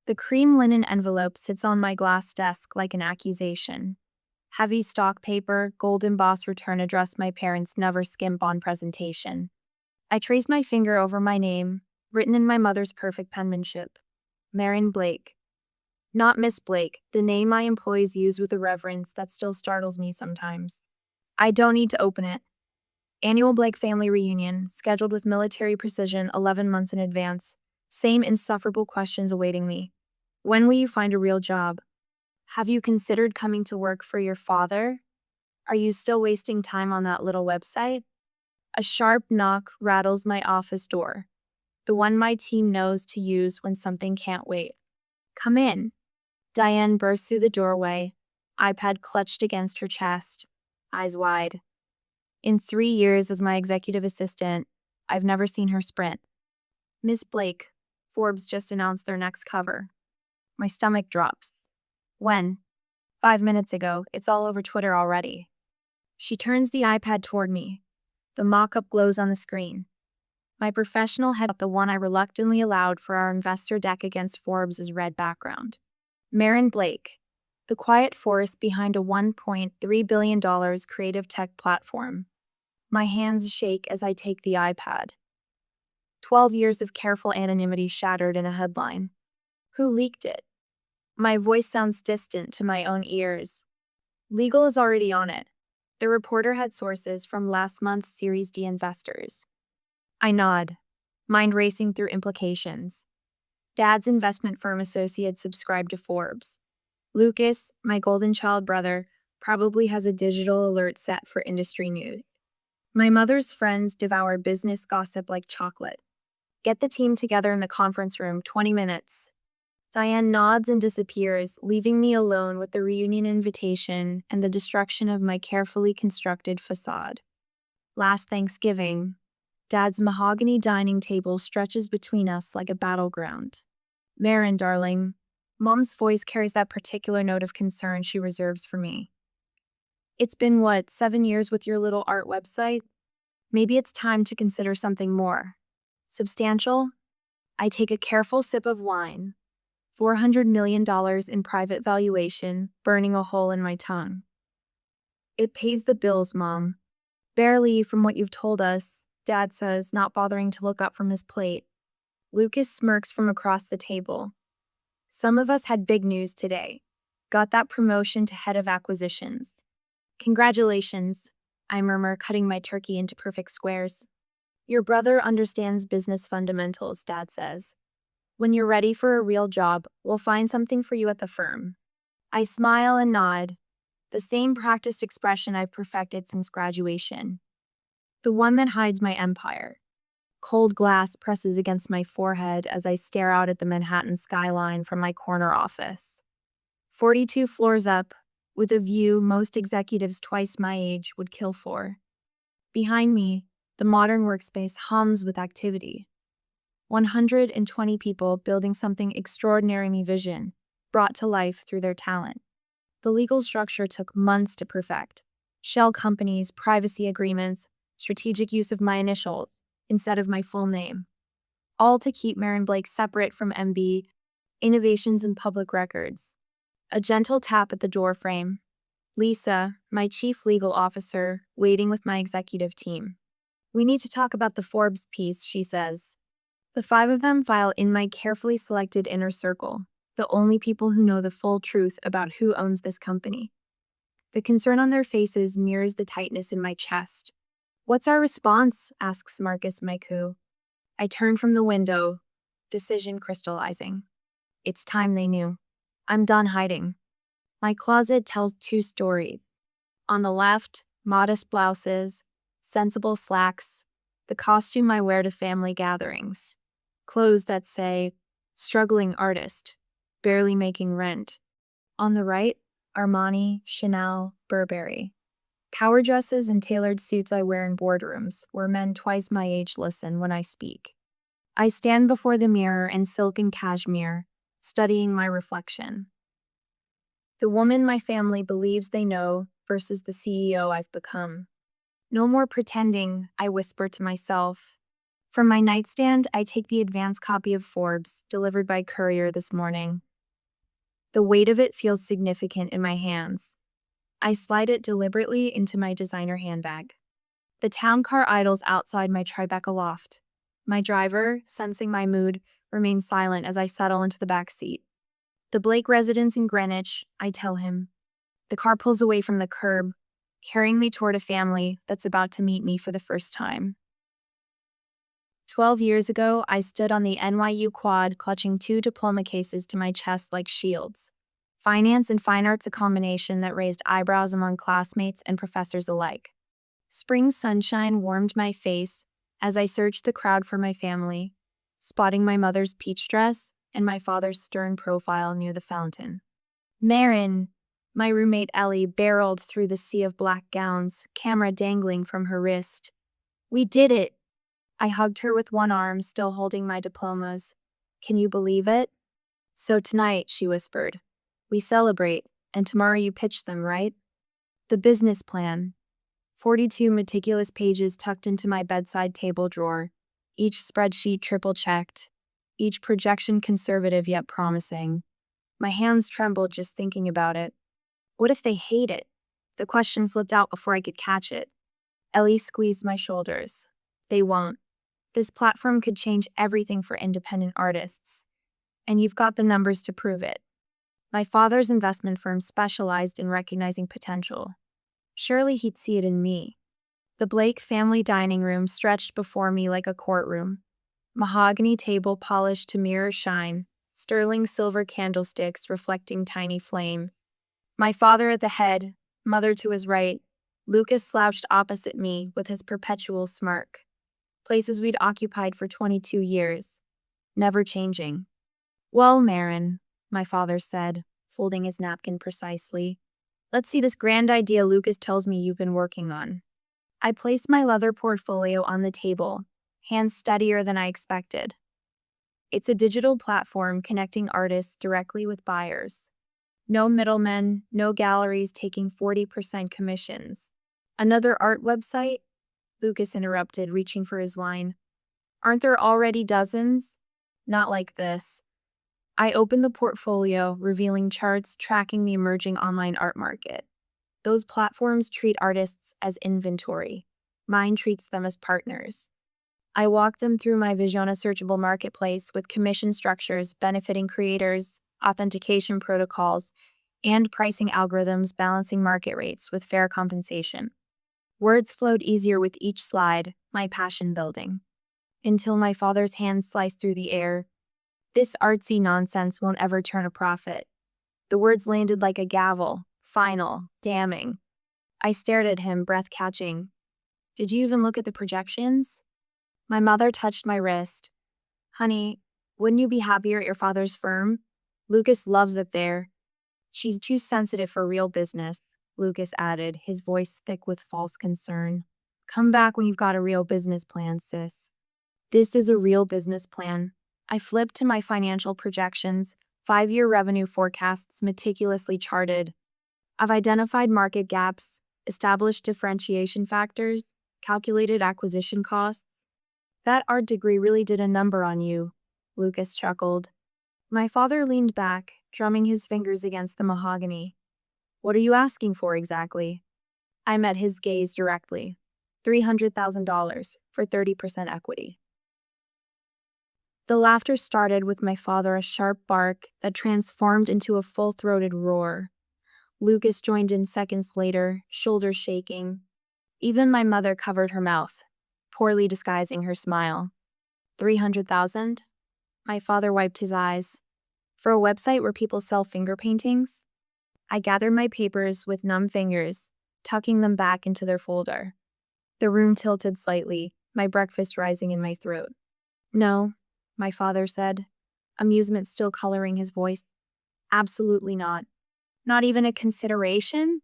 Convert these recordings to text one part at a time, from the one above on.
The cream linen envelope sits on my glass desk like an accusation. Heavy stock paper, gold embossed return address my parents never skimp on presentation. I trace my finger over my name, written in my mother's perfect penmanship. Marion Blake. Not Miss Blake, the name my employees use with a reverence that still startles me sometimes. I don't need to open it. Annual Blake family reunion, scheduled with military precision 11 months in advance. Same insufferable questions awaiting me. When will you find a real job? Have you considered coming to work for your father? Are you still wasting time on that little website? A sharp knock rattles my office door, the one my team knows to use when something can't wait. Come in. Diane bursts through the doorway, iPad clutched against her chest, eyes wide. In 3 years as my executive assistant, I've never seen her sprint. Miss Blake, Forbes just announced their next cover. My stomach drops. When? 5 minutes ago. It's all over Twitter already. She turns the iPad toward me. The mock-up glows on the screen. My professional head, the one I reluctantly allowed for our investor deck against Forbes' red background. Marion Blake, the quiet force behind a $1.3 billion creative tech platform. My hands shake as I take the iPad. 12 years of careful anonymity shattered in a headline. Who leaked it? My voice sounds distant to my own ears. Legal is already on it. The reporter had sources from last month's Series D investors. I nod, mind racing through implications. Dad's investment firm associates subscribe to Forbes. Lucas, my golden child brother, probably has a digital alert set for industry news. My mother's friends devour business gossip like chocolate. Get the team together in the conference room, 20 minutes. Diane nods and disappears, leaving me alone with the reunion invitation and the destruction of my carefully constructed facade. Last Thanksgiving, Dad's mahogany dining table stretches between us like a battleground. Marin, darling, Mom's voice carries that particular note of concern she reserves for me. It's been, 7 years with your little art website? Maybe it's time to consider something more substantial? I take a careful sip of wine. $400 million in private valuation, burning a hole in my tongue. It pays the bills, Mom. Barely from what you've told us, Dad says, not bothering to look up from his plate. Lucas smirks from across the table. Some of us had big news today. Got that promotion to head of acquisitions. Congratulations, I murmur, cutting my turkey into perfect squares. Your brother understands business fundamentals, Dad says. When you're ready for a real job, we'll find something for you at the firm. I smile and nod, the same practiced expression I've perfected since graduation. The one that hides my empire. Cold glass presses against my forehead as I stare out at the Manhattan skyline from my corner office. 42 floors up, with a view most executives twice my age would kill for. Behind me, the modern workspace hums with activity. 120 people building something extraordinary vision, brought to life through their talent. The legal structure took months to perfect. Shell companies, privacy agreements, strategic use of my initials instead of my full name. All to keep Marion Blake separate from MB, innovations in public records. A gentle tap at the door frame. Lisa, my chief legal officer, waiting with my executive team. We need to talk about the Forbes piece, she says. The 5 of them file in my carefully selected inner circle, the only people who know the full truth about who owns this company. The concern on their faces mirrors the tightness in my chest. What's our response? Asks Marcus Maiku. I turn from the window, decision crystallizing. It's time they knew. I'm done hiding. My closet tells 2 stories. On the left, modest blouses, sensible slacks, the costume I wear to family gatherings. Clothes that say, struggling artist, barely making rent. On the right, Armani, Chanel, Burberry. Power dresses and tailored suits I wear in boardrooms, where men twice my age listen when I speak. I stand before the mirror in silk and cashmere, studying my reflection. The woman my family believes they know versus the CEO I've become. No more pretending, I whisper to myself. From my nightstand, I take the advance copy of Forbes, delivered by courier this morning. The weight of it feels significant in my hands. I slide it deliberately into my designer handbag. The town car idles outside my Tribeca loft. My driver, sensing my mood, remains silent as I settle into the back seat. The Blake residence in Greenwich, I tell him. The car pulls away from the curb, carrying me toward a family that's about to meet me for the first time. 12 years ago, I stood on the NYU quad clutching 2 diploma cases to my chest like shields. Finance and fine arts, a combination that raised eyebrows among classmates and professors alike. Spring sunshine warmed my face as I searched the crowd for my family, spotting my mother's peach dress and my father's stern profile near the fountain. Marin, my roommate Ellie, barreled through the sea of black gowns, camera dangling from her wrist. We did it! I hugged her with one arm, still holding my diplomas. Can you believe it? So tonight, she whispered, we celebrate, and tomorrow you pitch them, right? The business plan. 42 meticulous pages tucked into my bedside table drawer, each spreadsheet triple-checked, each projection conservative yet promising. My hands trembled just thinking about it. What if they hate it? The question slipped out before I could catch it. Ellie squeezed my shoulders. They won't. This platform could change everything for independent artists. And you've got the numbers to prove it. My father's investment firm specialized in recognizing potential. Surely he'd see it in me. The Blake family dining room stretched before me like a courtroom. Mahogany table polished to mirror shine, sterling silver candlesticks reflecting tiny flames. My father at the head, mother to his right, Lucas slouched opposite me with his perpetual smirk. Places we'd occupied for 22 years, never changing. Well, Marin, my father said, folding his napkin precisely. Let's see this grand idea Lucas tells me you've been working on. I placed my leather portfolio on the table, hands steadier than I expected. It's a digital platform connecting artists directly with buyers. No middlemen, no galleries taking 40% commissions. Another art website? Lucas interrupted, reaching for his wine. Aren't there already dozens? Not like this. I opened the portfolio, revealing charts tracking the emerging online art market. Those platforms treat artists as inventory. Mine treats them as partners. I walked them through my Visiona searchable marketplace with commission structures benefiting creators, authentication protocols, and pricing algorithms balancing market rates with fair compensation. Words flowed easier with each slide, my passion building. Until my father's hand sliced through the air. This artsy nonsense won't ever turn a profit. The words landed like a gavel, final, damning. I stared at him, breath catching. Did you even look at the projections? My mother touched my wrist. Honey, wouldn't you be happier at your father's firm? Lucas loves it there. She's too sensitive for real business, Lucas added, his voice thick with false concern. Come back when you've got a real business plan, sis. This is a real business plan. I flipped to my financial projections, 5-year revenue forecasts meticulously charted. I've identified market gaps, established differentiation factors, calculated acquisition costs. That art degree really did a number on you, Lucas chuckled. My father leaned back, drumming his fingers against the mahogany. What are you asking for exactly? I met his gaze directly. $300,000 for 30% equity. The laughter started with my father, a sharp bark that transformed into a full-throated roar. Lucas joined in seconds later, shoulders shaking. Even my mother covered her mouth, poorly disguising her smile. 300,000? My father wiped his eyes. For a website where people sell finger paintings? I gathered my papers with numb fingers, tucking them back into their folder. The room tilted slightly, my breakfast rising in my throat. No, my father said, amusement still coloring his voice. Absolutely not. Not even a consideration?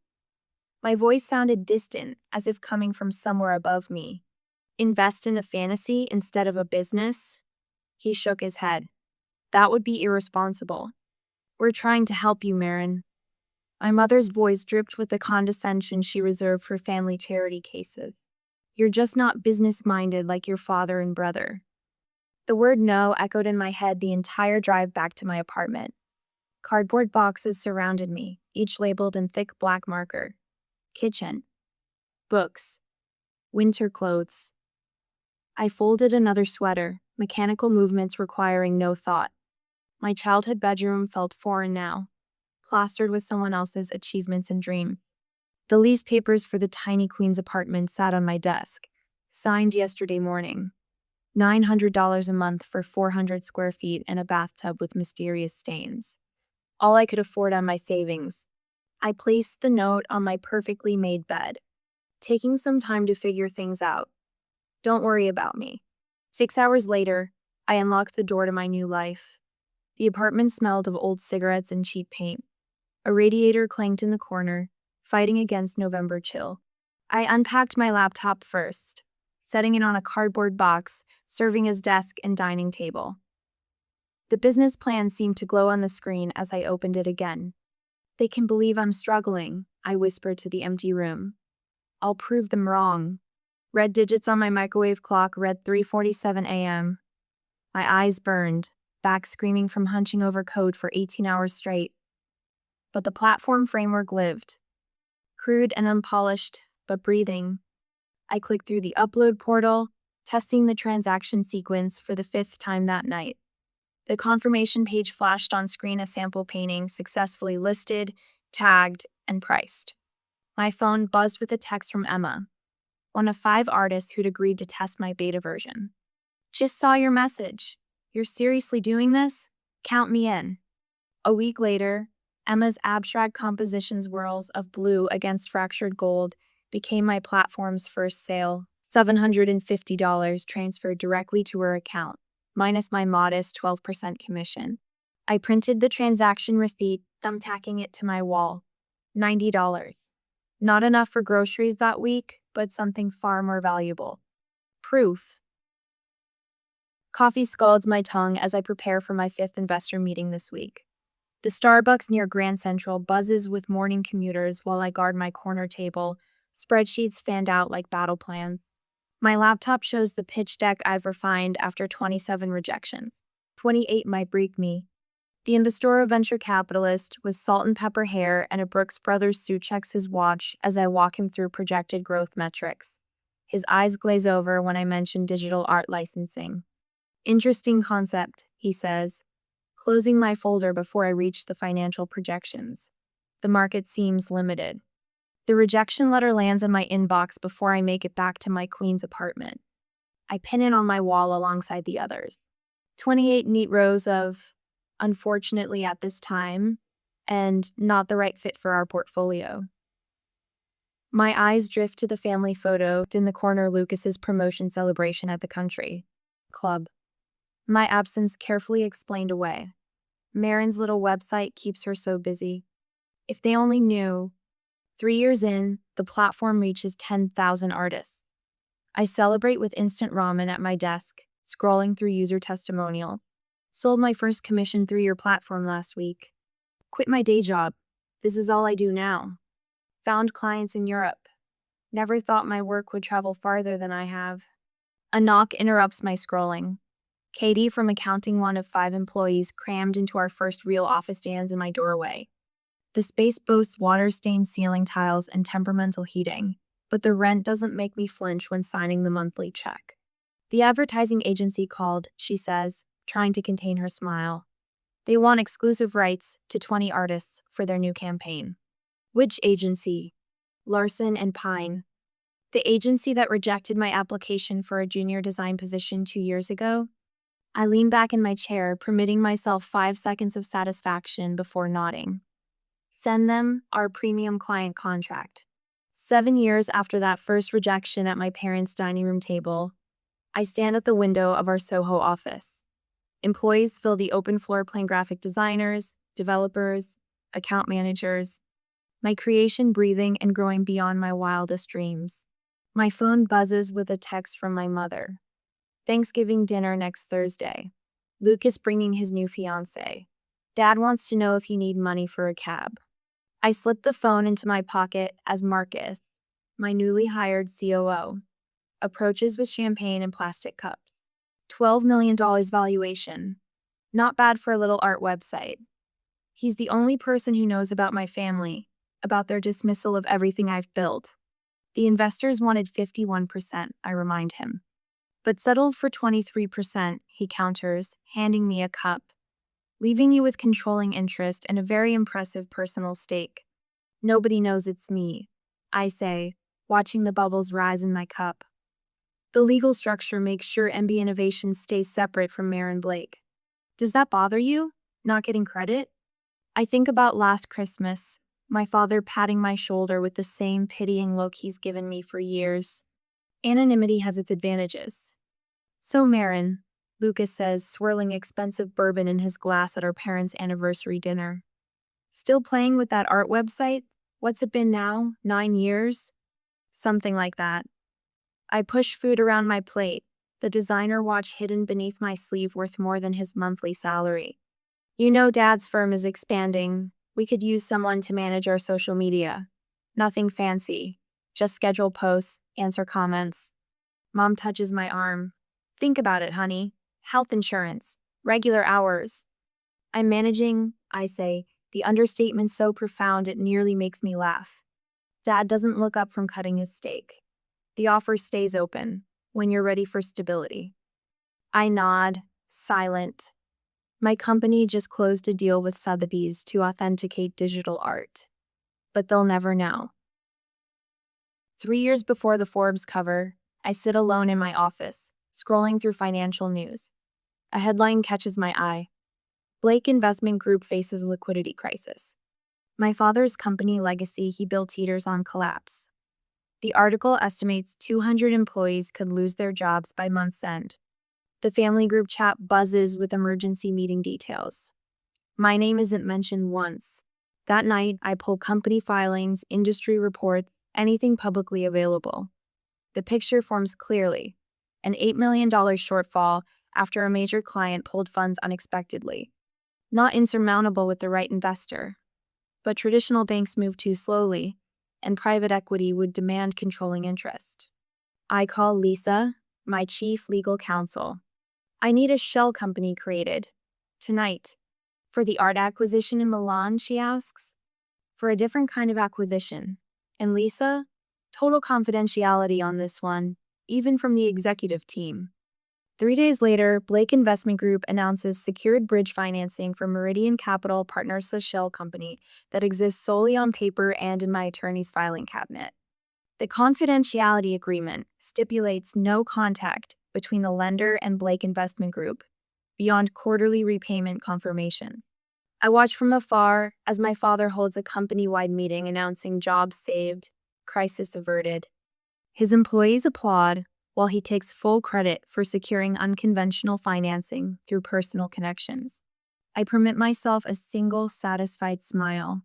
My voice sounded distant, as if coming from somewhere above me. Invest in a fantasy instead of a business? He shook his head. That would be irresponsible. We're trying to help you, Marin. My mother's voice dripped with the condescension she reserved for family charity cases. You're just not business-minded like your father and brother. The word no echoed in my head the entire drive back to my apartment. Cardboard boxes surrounded me, each labeled in thick black marker. Kitchen. Books. Winter clothes. I folded another sweater, mechanical movements requiring no thought. My childhood bedroom felt foreign now, plastered with someone else's achievements and dreams. The lease papers for the tiny Queen's apartment sat on my desk, signed yesterday morning. $900 a month for 400 square feet and a bathtub with mysterious stains. All I could afford on my savings. I placed the note on my perfectly made bed, taking some time to figure things out. Don't worry about me. 6 hours later, I unlocked the door to my new life. The apartment smelled of old cigarettes and cheap paint. A radiator clanked in the corner, fighting against November chill. I unpacked my laptop first, setting it on a cardboard box, serving as desk and dining table. The business plan seemed to glow on the screen as I opened it again. They can believe I'm struggling, I whispered to the empty room. I'll prove them wrong. Red digits on my microwave clock read 3:47 a.m. My eyes burned, back screaming from hunching over code for 18 hours straight. But the platform framework lived. Crude and unpolished, but breathing. I clicked through the upload portal, testing the transaction sequence for the 5th time that night. The confirmation page flashed on screen a sample painting successfully listed, tagged, and priced. My phone buzzed with a text from Emma, one of 5 artists who'd agreed to test my beta version. Just saw your message. You're seriously doing this? Count me in. A week later, Emma's abstract compositions whirls of blue against fractured gold became my platform's first sale. $750 transferred directly to her account, minus my modest 12% commission. I printed the transaction receipt, thumbtacking it to my wall. $90. Not enough for groceries that week, but something far more valuable. Proof. Coffee scalds my tongue as I prepare for my 5th investor meeting this week. The Starbucks near Grand Central buzzes with morning commuters while I guard my corner table, spreadsheets fanned out like battle plans. My laptop shows the pitch deck I've refined after 27 rejections. 28 might break me. The investor, venture capitalist with salt and pepper hair and a Brooks Brothers suit, checks his watch as I walk him through projected growth metrics. His eyes glaze over when I mention digital art licensing. Interesting concept, he says, closing my folder before I reach the financial projections. The market seems limited. The rejection letter lands in my inbox before I make it back to my Queen's apartment. I pin it on my wall alongside the others. 28 neat rows of, unfortunately at this time, and not the right fit for our portfolio. My eyes drift to the family photo in the corner, Lucas's promotion celebration at the country club. My absence carefully explained away. Marin's little website keeps her so busy. If they only knew. 3 years in, the platform reaches 10,000 artists. I celebrate with instant ramen at my desk, scrolling through user testimonials. Sold my first commission through your platform last week. Quit my day job. This is all I do now. Found clients in Europe. Never thought my work would travel farther than I have. A knock interrupts my scrolling. Katie from accounting, one of 5 employees, crammed into our first real office, stands in my doorway. The space boasts water-stained ceiling tiles and temperamental heating, but the rent doesn't make me flinch when signing the monthly check. The advertising agency called, she says, trying to contain her smile. They want exclusive rights to 20 artists for their new campaign. Which agency? Larson and Pine. The agency that rejected my application for a junior design position 2 years ago? I lean back in my chair, permitting myself 5 seconds of satisfaction before nodding. Send them our premium client contract. 7 years after that first rejection at my parents' dining room table, I stand at the window of our Soho office. Employees fill the open floor plan, graphic designers, developers, account managers, my creation breathing and growing beyond my wildest dreams. My phone buzzes with a text from my mother. Thanksgiving dinner next Thursday. Lucas bringing his new fiancée. Dad wants to know if you need money for a cab. I slip the phone into my pocket as Marcus, my newly hired COO, Approaches with champagne and plastic cups. $12 million valuation. Not bad for a little art website. He's the only person who knows about my family, about their dismissal of everything I've built. The investors wanted 51%, I remind him. But settled for 23%, he counters, handing me a cup, leaving you with controlling interest and a very impressive personal stake. Nobody knows it's me, I say, watching the bubbles rise in my cup. The legal structure makes sure MB Innovation stays separate from Marin Blake. Does that bother you? Not getting credit? I think about last Christmas, my father patting my shoulder with the same pitying look he's given me for years. Anonymity has its advantages. So Marin, Lucas says, swirling expensive bourbon in his glass at our parents' anniversary dinner. Still playing with that art website? What's it been now? 9 years? Something like that. I push food around my plate, the designer watch hidden beneath my sleeve worth more than his monthly salary. You know Dad's firm is expanding. We could use someone to manage our social media. Nothing fancy. Just schedule posts, answer comments. Mom touches my arm. Think about it, honey. Health insurance. Regular hours. I'm managing, I say, the understatement so profound it nearly makes me laugh. Dad doesn't look up from cutting his steak. The offer stays open, when you're ready for stability. I nod, silent. My company just closed a deal with Sotheby's to authenticate digital art. But they'll never know. 3 years before the Forbes cover, I sit alone in my office, scrolling through financial news. A headline catches my eye. Blake Investment Group faces liquidity crisis. My father's company legacy he built teeters on collapse. The article estimates 200 employees could lose their jobs by month's end. The family group chat buzzes with emergency meeting details. My name isn't mentioned once. That night, I pull company filings, industry reports, anything publicly available. The picture forms clearly. An $8 million shortfall after a major client pulled funds unexpectedly. Not insurmountable with the right investor. But traditional banks move too slowly, and private equity would demand controlling interest. I call Lisa, my chief legal counsel. I need a shell company created. Tonight. For the art acquisition in Milan, she asks. For a different kind of acquisition. And Lisa? Total confidentiality on this one, even from the executive team. 3 days later, Blake Investment Group announces secured bridge financing for Meridian Capital Partners, a shell company that exists solely on paper and in my attorney's filing cabinet. The confidentiality agreement stipulates no contact between the lender and Blake Investment Group, beyond quarterly repayment confirmations. I watch from afar as my father holds a company-wide meeting announcing jobs saved, crisis averted. His employees applaud, while he takes full credit for securing unconventional financing through personal connections. I permit myself a single satisfied smile.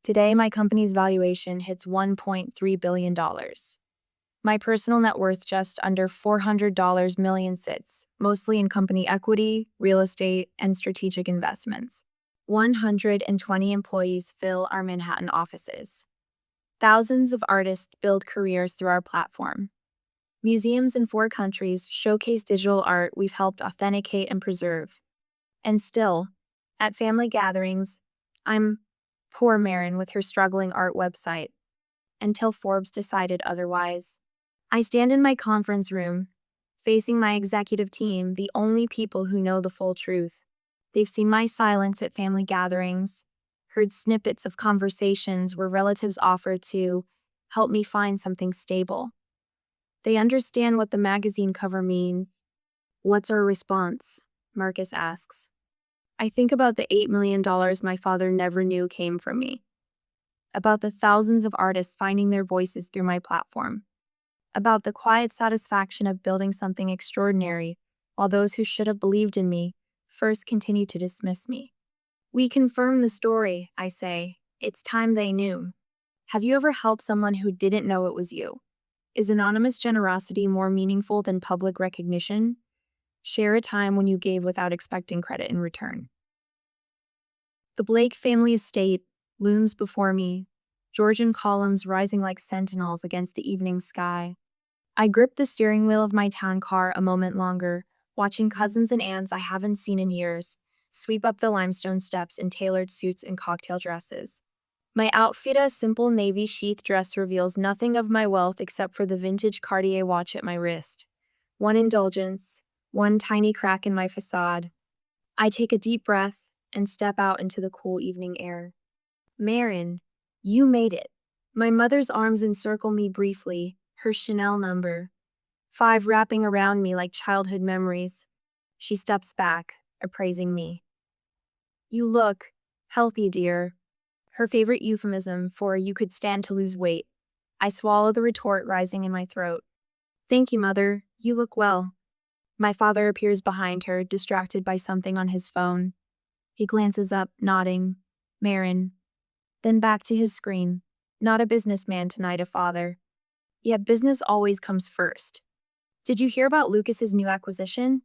Today, my company's valuation hits $1.3 billion. My personal net worth just under $400 million sits, mostly in company equity, real estate, and strategic investments. 120 employees fill our Manhattan offices. Thousands of artists build careers through our platform. Museums in 4 countries showcase digital art we've helped authenticate and preserve. And still, at family gatherings, I'm poor Marin with her struggling art website. Until Forbes decided otherwise. I stand in my conference room, facing my executive team, the only people who know the full truth. They've seen my silence at family gatherings, heard snippets of conversations where relatives offered to help me find something stable. They understand what the magazine cover means. What's our response? Marcus asks. I think about the $8 million my father never knew came from me. About the thousands of artists finding their voices through my platform. About the quiet satisfaction of building something extraordinary, while those who should have believed in me first continue to dismiss me. We confirm the story, I say. It's time they knew. Have you ever helped someone who didn't know it was you? Is anonymous generosity more meaningful than public recognition? Share a time when you gave without expecting credit in return. The Blake family estate looms before me, Georgian columns rising like sentinels against the evening sky. I gripped the steering wheel of my town car a moment longer, watching cousins and aunts I haven't seen in years sweep up the limestone steps in tailored suits and cocktail dresses. My outfit, a simple navy sheath dress, reveals nothing of my wealth except for the vintage Cartier watch at my wrist. One indulgence, one tiny crack in my facade. I take a deep breath and step out into the cool evening air. Marin, you made it. My mother's arms encircle me briefly, her Chanel number 5 wrapping around me like childhood memories. She steps back, appraising me. You look healthy, dear. Her favorite euphemism for you could stand to lose weight. I swallow the retort rising in my throat. Thank you, Mother. You look well. My father appears behind her, distracted by something on his phone. He glances up, nodding. Marin. Then back to his screen. Not a businessman tonight, a father. Yet business always comes first. Did you hear about Lucas's new acquisition?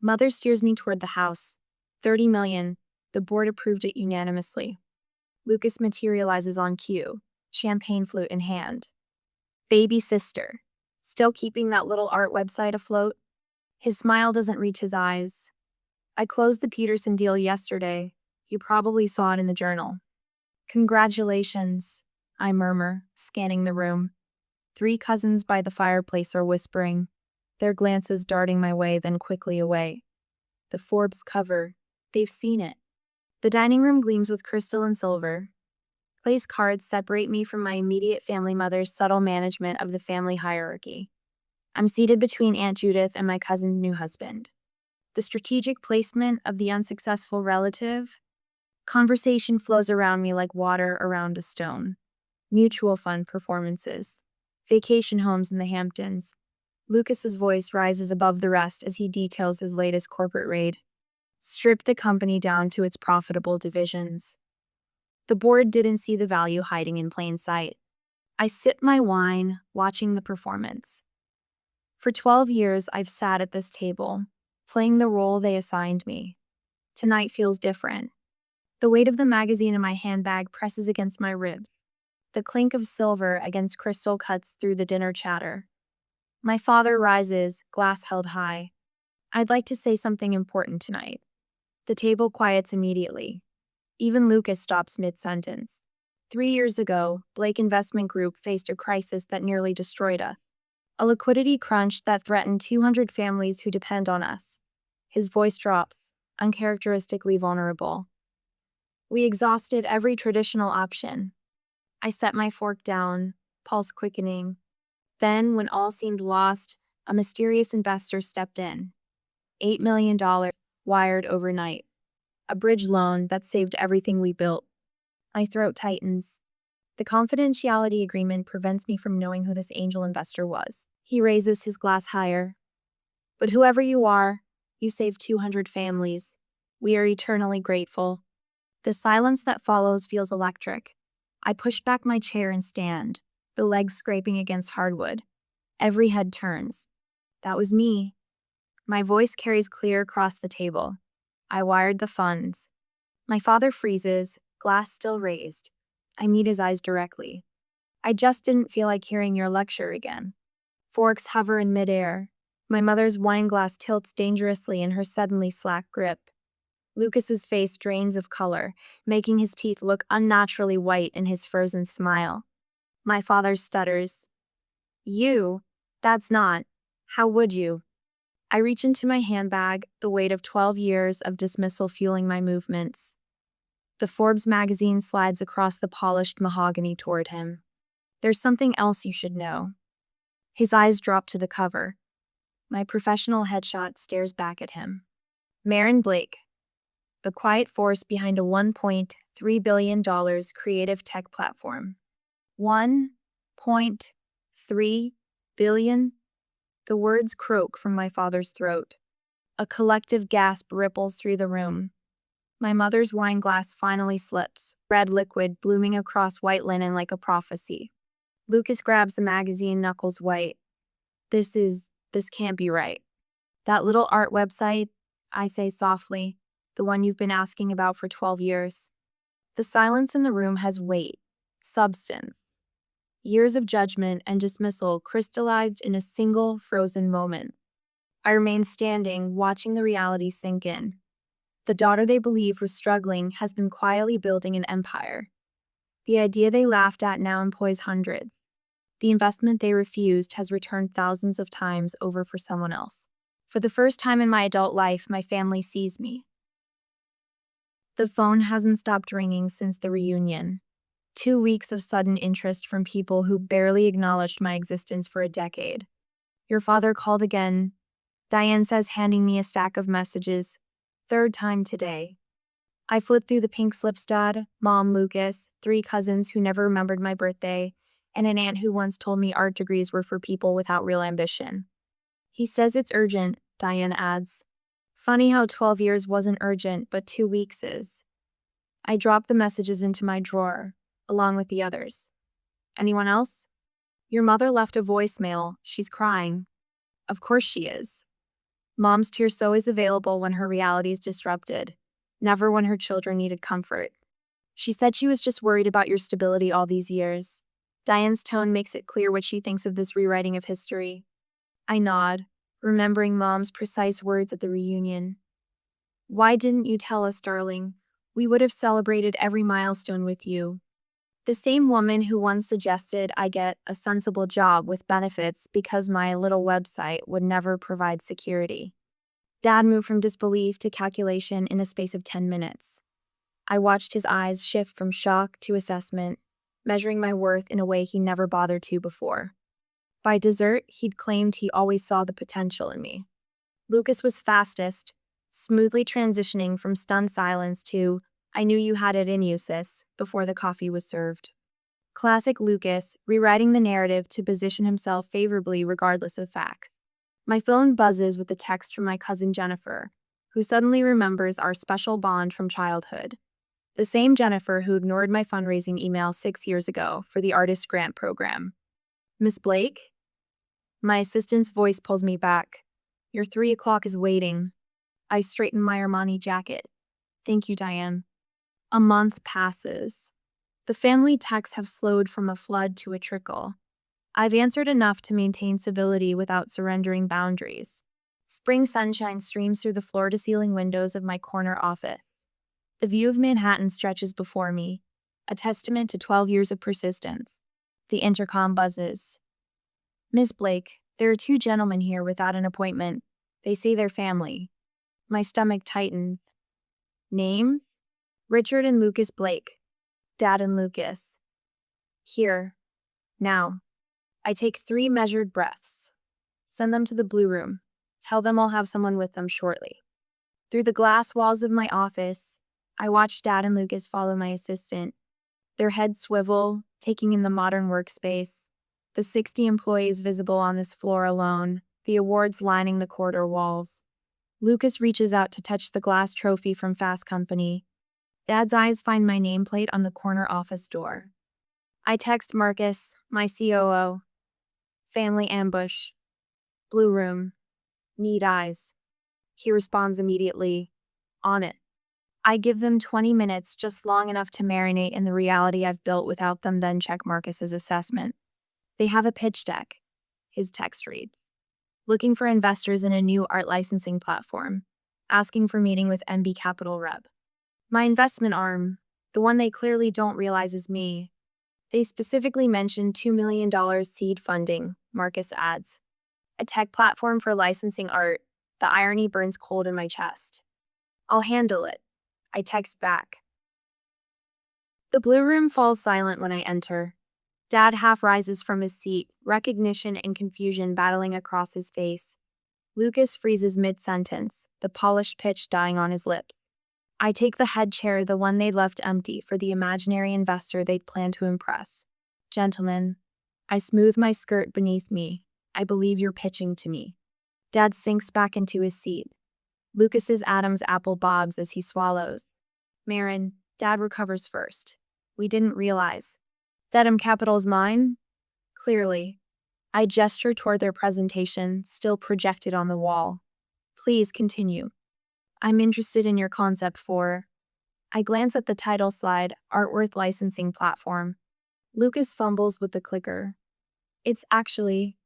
Mother steers me toward the house. 30 million. The board approved it unanimously. Lucas materializes on cue, champagne flute in hand. Baby sister. Still keeping that little art website afloat? His smile doesn't reach his eyes. I closed the Peterson deal yesterday. You probably saw it in the journal. Congratulations, I murmur, scanning the room. 3 cousins by the fireplace are whispering, their glances darting my way, then quickly away. The Forbes cover. They've seen it. The dining room gleams with crystal and silver. Place cards separate me from my immediate family mother's subtle management of the family hierarchy. I'm seated between Aunt Judith and my cousin's new husband. The strategic placement of the unsuccessful relative. Conversation flows around me like water around a stone. Mutual fund performances. Vacation homes in the Hamptons. Lucas's voice rises above the rest as he details his latest corporate raid. Strip the company down to its profitable divisions. The board didn't see the value hiding in plain sight. I sip my wine, watching the performance. For 12 years, I've sat at this table, playing the role they assigned me. Tonight feels different. The weight of the magazine in my handbag presses against my ribs. The clink of silver against crystal cuts through the dinner chatter. My father rises, glass held high. I'd like to say something important tonight. The table quiets immediately. Even Lucas stops mid-sentence. 3 years ago, Blake Investment Group faced a crisis that nearly destroyed us. A liquidity crunch that threatened 200 families who depend on us. His voice drops, uncharacteristically vulnerable. We exhausted every traditional option. I set my fork down, pulse quickening. Then, when all seemed lost, a mysterious investor stepped in. $8 million wired overnight. A bridge loan that saved everything we built. My throat tightens. The confidentiality agreement prevents me from knowing who this angel investor was. He raises his glass higher. But whoever you are, you saved 200 families. We are eternally grateful. The silence that follows feels electric. I push back my chair and stand, the legs scraping against hardwood. Every head turns. That was me. My voice carries clear across the table. I wired the funds. My father freezes, glass still raised. I meet his eyes directly. I just didn't feel like hearing your lecture again. Forks hover in midair. My mother's wine glass tilts dangerously in her suddenly slack grip. Lucas's face drains of color, making his teeth look unnaturally white in his frozen smile. My father stutters. You? That's not. How would you? I reach into my handbag, the weight of 12 years of dismissal fueling my movements. The Forbes magazine slides across the polished mahogany toward him. There's something else you should know. His eyes drop to the cover. My professional headshot stares back at him. Marin Blake, the quiet force behind a $1.3 billion creative tech platform. 1.3 billion? The words croak from my father's throat. A collective gasp ripples through the room. My mother's wine glass finally slips, red liquid blooming across white linen like a prophecy. Lucas grabs the magazine, knuckles white. This can't be right. That little art website, I say softly, the one you've been asking about for 12 years. The silence in the room has weight, substance. Years of judgment and dismissal crystallized in a single frozen moment. I remained standing, watching the reality sink in. The daughter they believed was struggling has been quietly building an empire. The idea they laughed at now employs hundreds. The investment they refused has returned thousands of times over for someone else. For the first time in my adult life, my family sees me. The phone hasn't stopped ringing since the reunion. 2 weeks of sudden interest from people who barely acknowledged my existence for a decade. Your father called again, Diane says, handing me a stack of messages. Third time today. I flipped through the pink slips. Dad, Mom, Lucas, 3 cousins who never remembered my birthday, and an aunt who once told me art degrees were for people without real ambition. He says it's urgent, Diane adds. Funny how 12 years wasn't urgent, but 2 weeks is. I dropped the messages into my drawer, along with the others. Anyone else? Your mother left a voicemail. She's crying. Of course she is. Mom's tears always available when her reality is disrupted, never when her children needed comfort. She said she was just worried about your stability all these years. Diane's tone makes it clear what she thinks of this rewriting of history. I nod, remembering Mom's precise words at the reunion. Why didn't you tell us, darling? We would have celebrated every milestone with you. The same woman who once suggested I get a sensible job with benefits because my little website would never provide security. Dad moved from disbelief to calculation in the space of 10 minutes. I watched his eyes shift from shock to assessment, measuring my worth in a way he never bothered to before. By dessert, he'd claimed he always saw the potential in me. Lucas was fastest, smoothly transitioning from stunned silence to, I knew you had it in you, sis, before the coffee was served. Classic Lucas, rewriting the narrative to position himself favorably regardless of facts. My phone buzzes with a text from my cousin Jennifer, who suddenly remembers our special bond from childhood. The same Jennifer who ignored my fundraising email 6 years ago for the artist grant program. Miss Blake? My assistant's voice pulls me back. Your 3 o'clock is waiting. I straighten my Armani jacket. Thank you, Diane. A month passes. The family texts have slowed from a flood to a trickle. I've answered enough to maintain civility without surrendering boundaries. Spring sunshine streams through the floor-to-ceiling windows of my corner office. The view of Manhattan stretches before me, a testament to 12 years of persistence. The intercom buzzes. Miss Blake, there are 2 gentlemen here without an appointment. They say they're family. My stomach tightens. Names? Richard and Lucas Blake. Dad and Lucas. Here. Now. I take 3 measured breaths. Send them to the blue room. Tell them I'll have someone with them shortly. Through the glass walls of my office, I watch Dad and Lucas follow my assistant. Their heads swivel, taking in the modern workspace. The 60 employees visible on this floor alone, the awards lining the corridor walls. Lucas reaches out to touch the glass trophy from Fast Company. Dad's eyes find my nameplate on the corner office door. I text Marcus, my COO. Family ambush. Blue room. Need eyes. He responds immediately. On it. I give them 20 minutes, just long enough to marinate in the reality I've built without them, then check Marcus's assessment. They have a pitch deck. His text reads. Looking for investors in a new art licensing platform. Asking for meeting with MB Capital Rep. My investment arm, the one they clearly don't realize is me. They specifically mentioned $2 million seed funding, Marcus adds. A tech platform for licensing art. The irony burns cold in my chest. I'll handle it. I text back. The blue room falls silent when I enter. Dad half rises from his seat, recognition and confusion battling across his face. Lucas freezes mid-sentence, the polished pitch dying on his lips. I take the head chair, the one they'd left empty, for the imaginary investor they'd planned to impress. Gentlemen, I smooth my skirt beneath me. I believe you're pitching to me. Dad sinks back into his seat. Lucas's Adam's apple bobs as he swallows. Marin, Dad recovers first. We didn't realize. Dedham Capital's mine? Clearly. I gesture toward their presentation, still projected on the wall. Please continue. I'm interested in your concept for... I glance at the title slide, Artworth Licensing Platform. Lucas fumbles with the clicker. It's actually,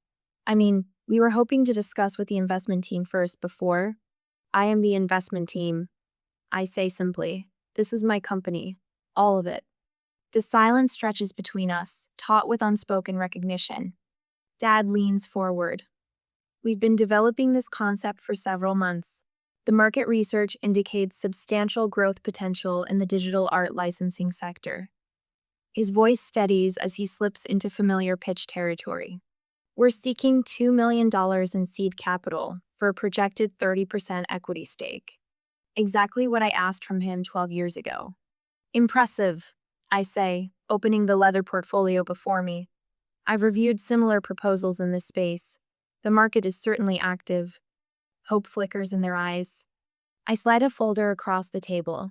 we were hoping to discuss with the investment team first before. I am the investment team. I say simply, this is my company. All of it. The silence stretches between us, taut with unspoken recognition. Dad leans forward. We've been developing this concept for several months. The market research indicates substantial growth potential in the digital art licensing sector. His voice steadies as he slips into familiar pitch territory. We're seeking $2 million in seed capital for a projected 30% equity stake. Exactly what I asked from him 12 years ago. Impressive, I say, opening the leather portfolio before me. I've reviewed similar proposals in this space. The market is certainly active. Hope flickers in their eyes. I slide a folder across the table.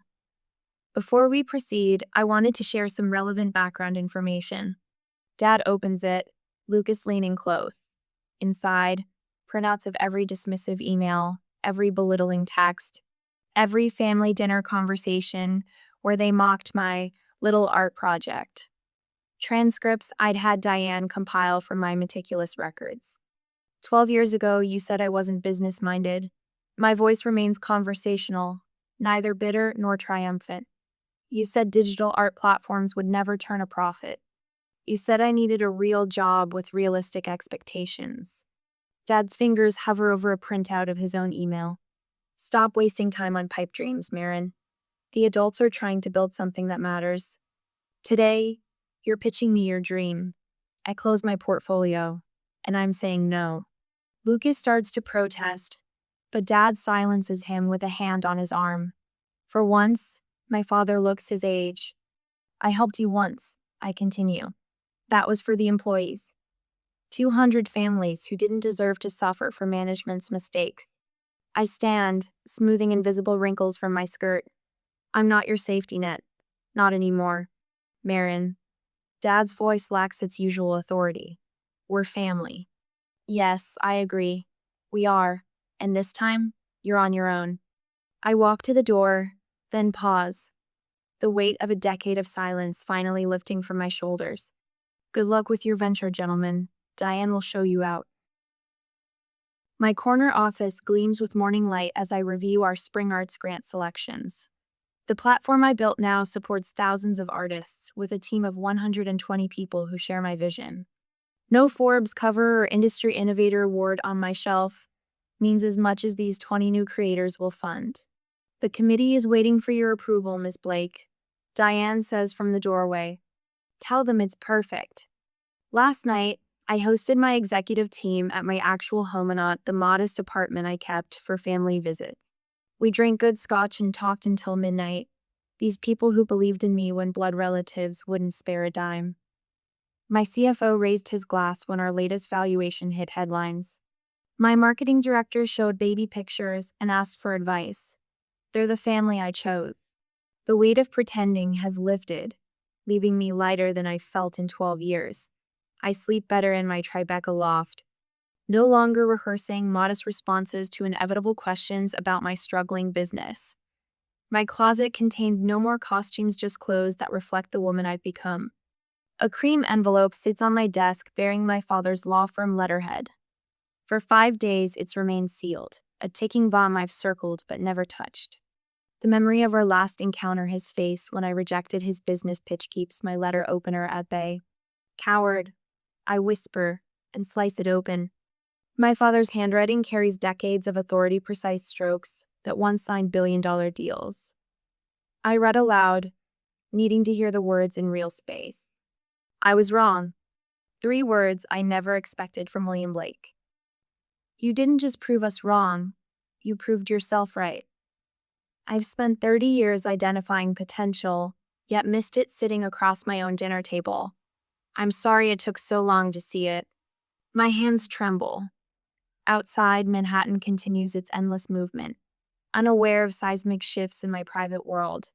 Before we proceed, I wanted to share some relevant background information. Dad opens it, Lucas leaning close. Inside, printouts of every dismissive email, every belittling text, every family dinner conversation where they mocked my little art project. Transcripts I'd had Diane compile from my meticulous records. 12 years ago, you said I wasn't business-minded. My voice remains conversational, neither bitter nor triumphant. You said digital art platforms would never turn a profit. You said I needed a real job with realistic expectations. Dad's fingers hover over a printout of his own email. Stop wasting time on pipe dreams, Marin. The adults are trying to build something that matters. Today, you're pitching me your dream. I close my portfolio, and I'm saying no. Lucas starts to protest, but Dad silences him with a hand on his arm. For once, my father looks his age. I helped you once, I continue. That was for the employees. 200 families who didn't deserve to suffer for management's mistakes. I stand, smoothing invisible wrinkles from my skirt. I'm not your safety net. Not anymore. Marin. Dad's voice lacks its usual authority. We're family. Yes, I agree. We are. And this time, you're on your own. I walk to the door, then pause. The weight of a decade of silence finally lifting from my shoulders. Good luck with your venture, gentlemen. Diane will show you out. My corner office gleams with morning light as I review our Spring Arts grant selections. The platform I built now supports thousands of artists, with a team of 120 people who share my vision. No Forbes cover or Industry Innovator Award on my shelf means as much as these 20 new creators will fund. The committee is waiting for your approval, Miss Blake. Diane says from the doorway. Tell them it's perfect. Last night, I hosted my executive team at my actual home and not the modest apartment I kept for family visits. We drank good scotch and talked until midnight. These people who believed in me when blood relatives wouldn't spare a dime. My CFO raised his glass when our latest valuation hit headlines. My marketing director showed baby pictures and asked for advice. They're the family I chose. The weight of pretending has lifted, leaving me lighter than I felt in 12 years. I sleep better in my Tribeca loft, no longer rehearsing modest responses to inevitable questions about my struggling business. My closet contains no more costumes, just clothes that reflect the woman I've become. A cream envelope sits on my desk bearing my father's law firm letterhead. For 5 days, it's remained sealed, a ticking bomb I've circled but never touched. The memory of our last encounter, his face when I rejected his business pitch, keeps my letter opener at bay. Coward, I whisper and slice it open. My father's handwriting carries decades of authority, precise strokes that once signed billion-dollar deals. I read aloud, needing to hear the words in real space. I was wrong. 3 words I never expected from William Blake. You didn't just prove us wrong, you proved yourself right. I've spent 30 years identifying potential, yet missed it sitting across my own dinner table. I'm sorry it took so long to see it. My hands tremble. Outside, Manhattan continues its endless movement, unaware of seismic shifts in my private world.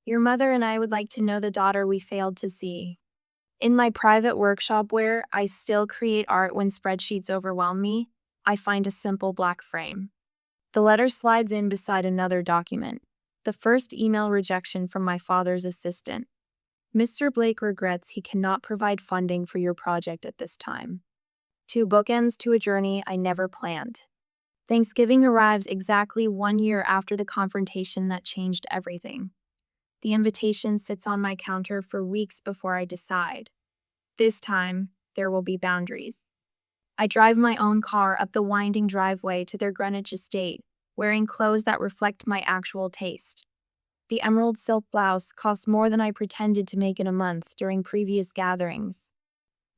Your mother and I would like to know the daughter we failed to see. In my private workshop where I still create art when spreadsheets overwhelm me, I find a simple black frame. The letter slides in beside another document, the first email rejection from my father's assistant. Mr. Blake regrets he cannot provide funding for your project at this time. Two bookends to a journey I never planned. Thanksgiving arrives exactly 1 year after the confrontation that changed everything. The invitation sits on my counter for weeks before I decide. This time, there will be boundaries. I drive my own car up the winding driveway to their Greenwich estate, wearing clothes that reflect my actual taste. The emerald silk blouse cost more than I pretended to make in a month during previous gatherings.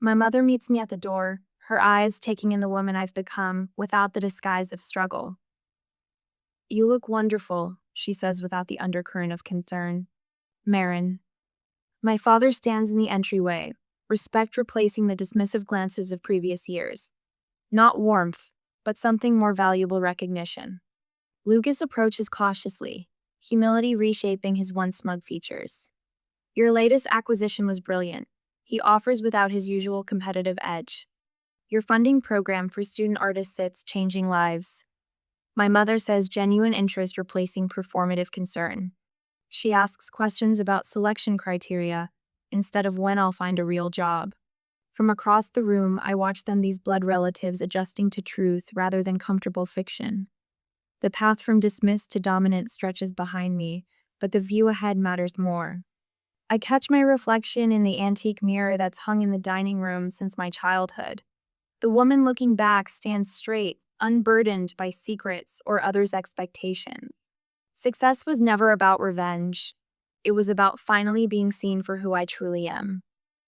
My mother meets me at the door, her eyes taking in the woman I've become without the disguise of struggle. "You look wonderful," she says without the undercurrent of concern. "Marin." My father stands in the entryway, respect replacing the dismissive glances of previous years. Not warmth, but something more valuable: recognition. Lucas approaches cautiously, humility reshaping his once smug features. "Your latest acquisition was brilliant," he offers without his usual competitive edge. "Your funding program for student artists sits changing lives." My mother says, genuine interest replacing performative concern. She asks questions about selection criteria instead of when I'll find a real job. From across the room, I watch them, these blood relatives, adjusting to truth rather than comfortable fiction. The path from dismissed to dominant stretches behind me, but the view ahead matters more. I catch my reflection in the antique mirror that's hung in the dining room since my childhood. The woman looking back stands straight, unburdened by secrets or others' expectations. Success was never about revenge. It was about finally being seen for who I truly am.